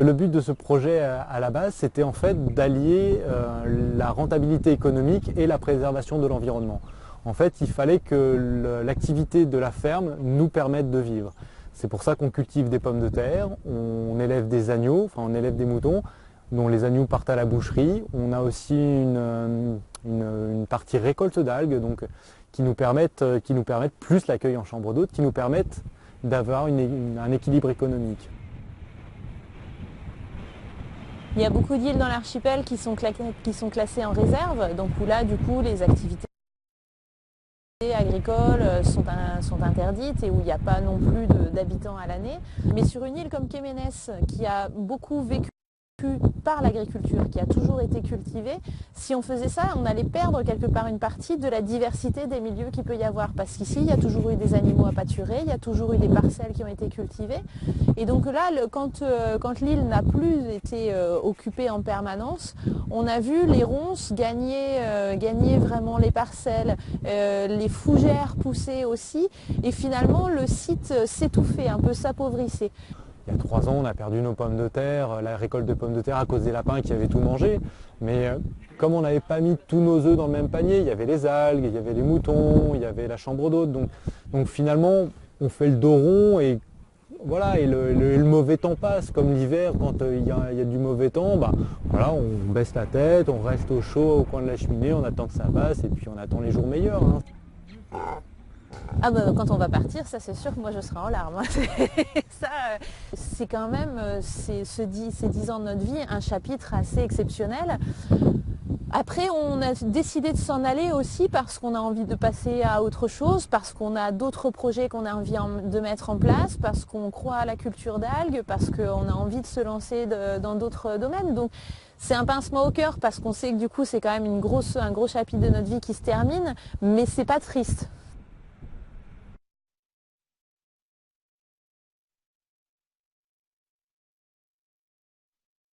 Le but de ce projet à la base, c'était en fait d'allier la rentabilité économique et la préservation de l'environnement. En fait, il fallait que l'activité de la ferme nous permette de vivre. C'est pour ça qu'on cultive des pommes de terre, on élève des agneaux, enfin on élève des moutons, dont les agneaux partent à la boucherie. On a aussi une partie récolte d'algues, donc qui nous permettent plus l'accueil en chambre d'hôte, qui nous permettent d'avoir un équilibre économique. Il y a beaucoup d'îles dans l'archipel qui sont classées en réserve, donc où là, du coup, les activités agricoles sont interdites et où il n'y a pas non plus d'habitants à l'année. Mais sur une île comme Kéménès, qui a beaucoup vécu par l'agriculture, qui a toujours été cultivée, si on faisait ça, on allait perdre quelque part une partie de la diversité des milieux qu'il peut y avoir. Parce qu'ici, il y a toujours eu des animaux à pâturer, il y a toujours eu des parcelles qui ont été cultivées. Et donc là, quand l'île n'a plus été occupée en permanence, on a vu les ronces gagner vraiment les parcelles, les fougères pousser aussi, et finalement le site s'étouffait, un peu s'appauvrissait. Il y a 3 ans, on a perdu nos pommes de terre, la récolte de pommes de terre à cause des lapins qui avaient tout mangé. Mais comme on n'avait pas mis tous nos œufs dans le même panier, il y avait les algues, il y avait les moutons, il y avait la chambre d'hôte. Donc finalement, on fait le dos rond et voilà, et le mauvais temps passe. Comme l'hiver, quand il y a du mauvais temps, voilà, on baisse la tête, on reste au chaud au coin de la cheminée, on attend que ça passe et puis on attend les jours meilleurs. Ah bah, quand on va partir, ça c'est sûr que moi je serai en larmes. Ça, c'est quand même ces 10 ans de notre vie un chapitre assez exceptionnel. Après, on a décidé de s'en aller aussi parce qu'on a envie de passer à autre chose, parce qu'on a d'autres projets qu'on a envie de mettre en place, parce qu'on croit à la culture d'algues, parce qu'on a envie de se lancer dans d'autres domaines. Donc, c'est un pincement au cœur parce qu'on sait que du coup, c'est quand même un gros chapitre de notre vie qui se termine, mais c'est pas triste.